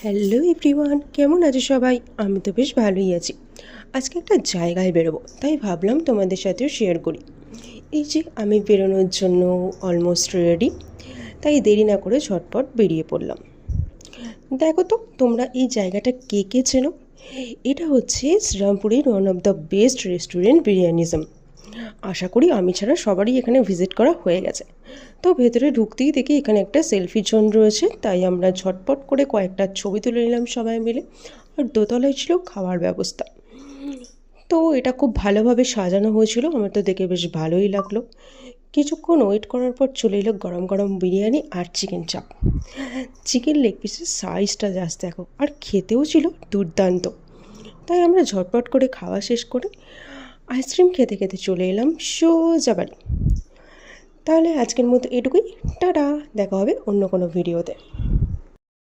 Hello everyone, কেমন আছো সবাই? আমি তো বেশ ভালোই আছি। আজকে একটা জায়গায় বেরোবো, তাই ভাবলাম তোমাদের সাথেও শেয়ার করি। এই যে আমি বেরোনোর জন্য অলমোস্ট রেডি, তাই দেরি না করে ঝটপট বেরিয়ে পড়লাম। দেখো তো তোমরা এই জায়গাটা কে কে চেনো? এটা হচ্ছে শ্রীরামপুরের one of the best restaurant বিরিয়ানিজম। আশা করি আমি ছাড়া সবারই এখানে ভিজিট করা হয়ে গেছে। তো ভেতরে ঢুকতেই দেখি এখানে একটা সেলফি জোন রয়েছে, তাই আমরা ঝটপট করে কয়েকটা ছবি তুলে নিলাম সবাই মিলে। আর দোতলায় ছিল খাওয়ার ব্যবস্থা। তো এটা খুব ভালোভাবে সাজানো হয়েছিল, আমার তো দেখে বেশ ভালোই লাগলো। কিছুক্ষণ ওয়েট করার পর চলে এলো গরম গরম বিরিয়ানি আর চিকেন চাপ। চিকেন লেগ পিসের সাইজটা জাস্ট দেখো, আর খেতেও ছিল দুর্দান্ত। তাই আমরা ঝটপট করে খাওয়া শেষ করে আইসক্রিম খেতে খেতে চলে এলাম সোজা বাড়ি। তাহলে আজকের মতো এটুকুই। টাটা, দেখা হবে অন্য কোনো ভিডিওতে।